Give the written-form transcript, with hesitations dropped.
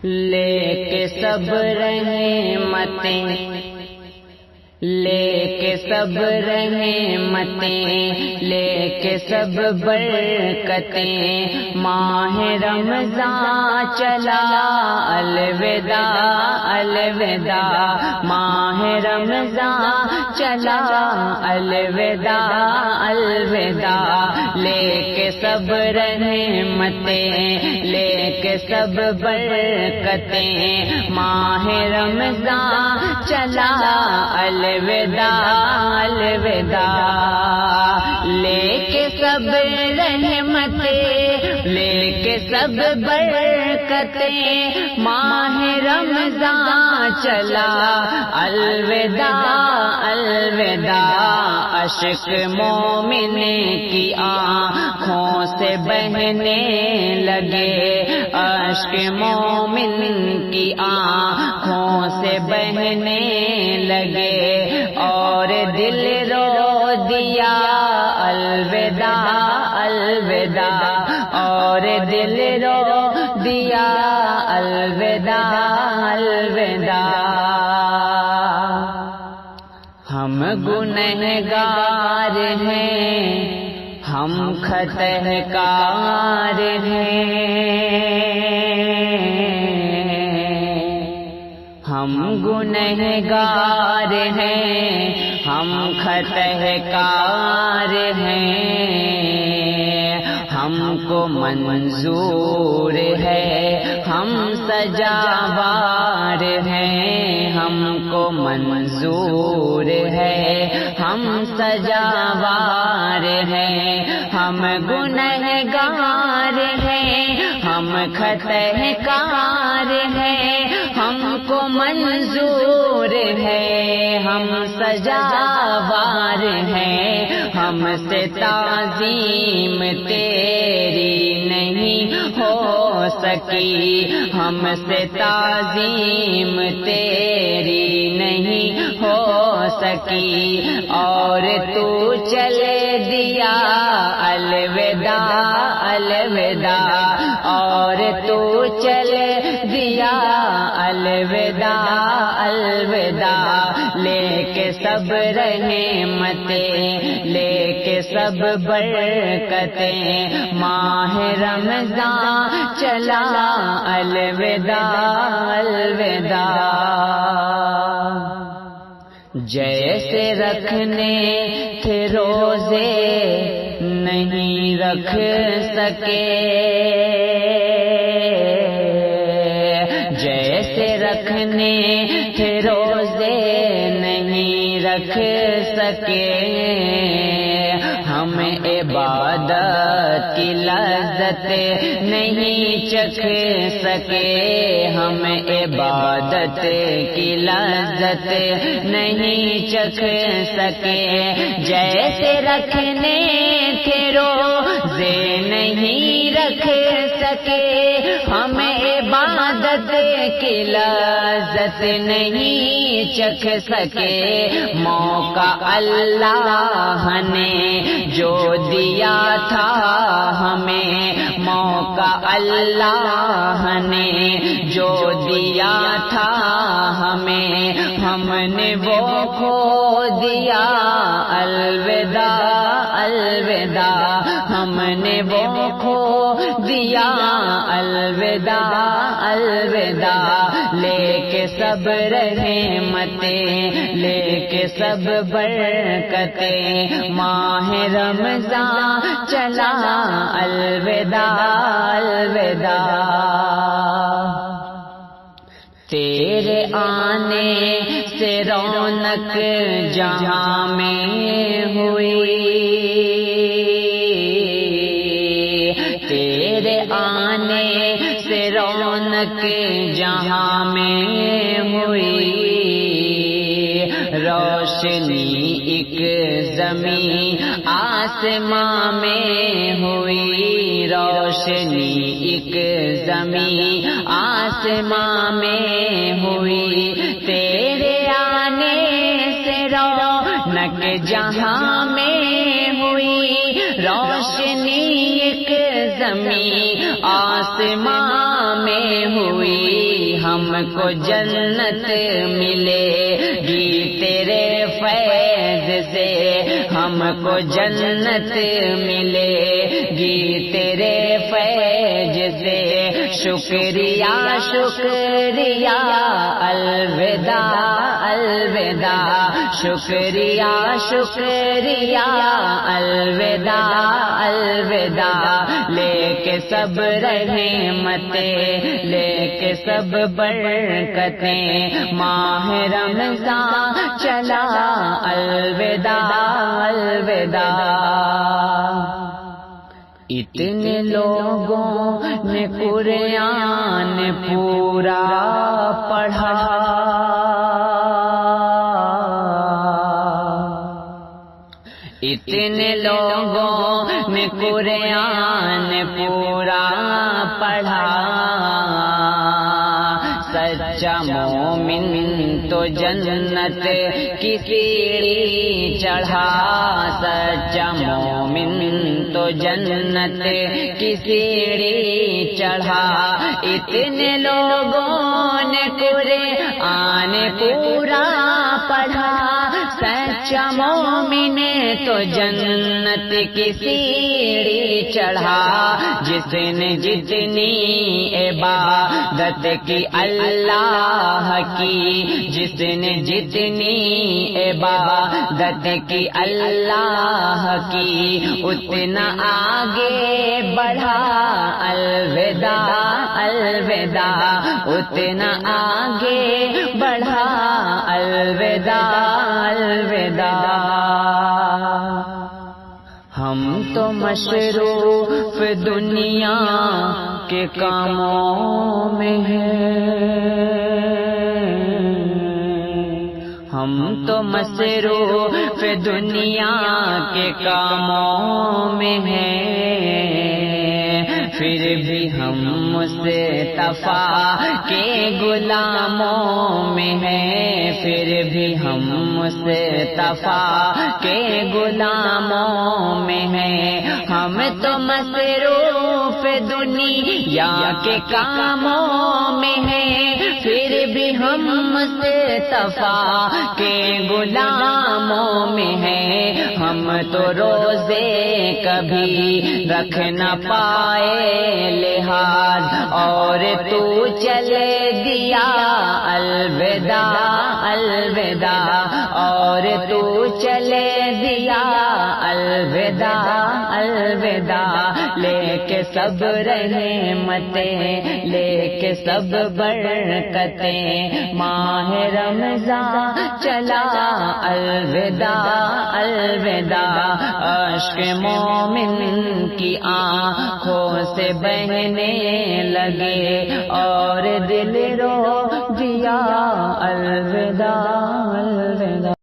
لے کے سب رحمتیں، لے کے سب رحمتیں، لے کے سب برکتیں، ماہ رمضان چلا الوداع الوداع، ماہ رمضان چلا الوداع الوداع، لے کے سب رحمتیں، لے کے سب برکتیں، ماہ رمضان چلا الوداع الوداع، لے کے سب رحمتیں، لے کے سب برکتیں، ماہ رمضان چلا الوداع الوداع، اشک مومن کی آنکھوں سے بہنے لگے، اشک مومن کی آنکھوں سے بہنے لگے، اور دل رو دیا الوداع الوداع، اور دل رو دیا الوداع الوداع، ہم گنہگار ہیں، ہم خطاکار ہیں، ہم گنہگار ہیں، ہم خطاکار ہیں، ہم کو منظور ہے ہم سجاوار ہیں، ہم کو منظور ہے ہم سجاوار ہیں، ہم گنہگار ہیں، ہم خطاکار ہیں، ہم کو منظور ہے ہم سجاوار ہیں، ہم سے تعظیم تیری نہیں ہو سکی، ہم سے تعظیم تیری نہیں ہو سکی، اور تو چلے دیا الوداع الوداع، اور تو چلے دیا الوداع الوداع، لے کے سب رحمتیں، لے کے سب برکتیں، ماہ رمضان چلا الوداع الوداع، جیسے رکھنے تھے روزے نہیں رکھ سکے، جیسے رکھنے تھے روزے نہیں رکھ سکے، ہم عبادت کی لذت نہیں چکھ سکے، ہم عبادت کی لذت نہیں چکھ سکے، جیسے رکھنے تھے روزے نہیں رکھ سکے، ہم عبادت کی لذت نہیں چکھ سکے، موقع اللہ نے جو دیا تھا ہمیں، موقع اللہ نے جو دیا تھا ہمیں، ہم نے وہ کھو دیا الوداع الوداع، ہم نے وہ کھو دیا الوداع الوداع، لے کے سب رحمتیں، لے کے سب برکتیں، ماہ رمضان چلا الوداع الوداع، تیرے آنے سے رونق جہاں میں ہوئی، تیرے آنے سے رونق جہاں میں ہوئی، روشنی ایک زمین آسماں میں ہوئی، روشنی ایک زمین آسماں میں ہوئی، تیرے آنے سے رونق جہاں میں ہوئی، روشنی ایک زمین آسماں میں ہوئی، ہم کو جنت ملے گی تیرے فیض سے، ہم کو جنت ملے گی تیرے فیض سے، شکریہ شکریہ الوداع الوداع، شکریہ شکریہ الوداع الوداع، لے کے سب رحمتیں، لے کے سب برکتیں، ماہ رمضان چلا الوداع الوداع۔ اتنے لوگوں نے قرآن پورا پڑھا، اتنے لوگوں نے قرآن پورا پڑھا، سچا مومن تو جنت کی سیڑھی چڑھا، سچا مومن تو جنت کی سیڑھی چڑھا، اتنے لوگوں نے قرآن پورا پڑھا، سچا مومن تو جنت کی سیڑھی چڑھا، جس نے جتنی عبادت کی اللہ کی، جس نے جتنی عبادت کی اللہ کی، اتنا آگے بڑھا الوداع الوداع، اتنا آگے بڑھا الوداع الوداع۔ ہم تو مصروف دنیا کے کاموں میں ہیں، ہم تو مصروف دنیا کے کاموں میں ہیں، پھر بھی ہم مصطفیٰ کے غلاموں میں ہیں، پھر بھی ہم مصطفیٰ کے غلاموں میں ہیں، ہم تو مصروف دنیا کے کاموں میں ہیں، پھر بھی ہم مصطفیٰ کے غلاموں میں ہیں، ہم تو روزے کبھی رکھ نہ پائے لحاظ، اور تو چلے دیا الوداع الوداع، اور تو چلے دیا الوداع الوداع، لے کے سب رحمتیں، لے کے سب برکتیں، ماہ رمضان چلا الوداع الوداع، عشق مومن کی آنکھوں سے بہنے لگے، اور دل رو دیا الوداع۔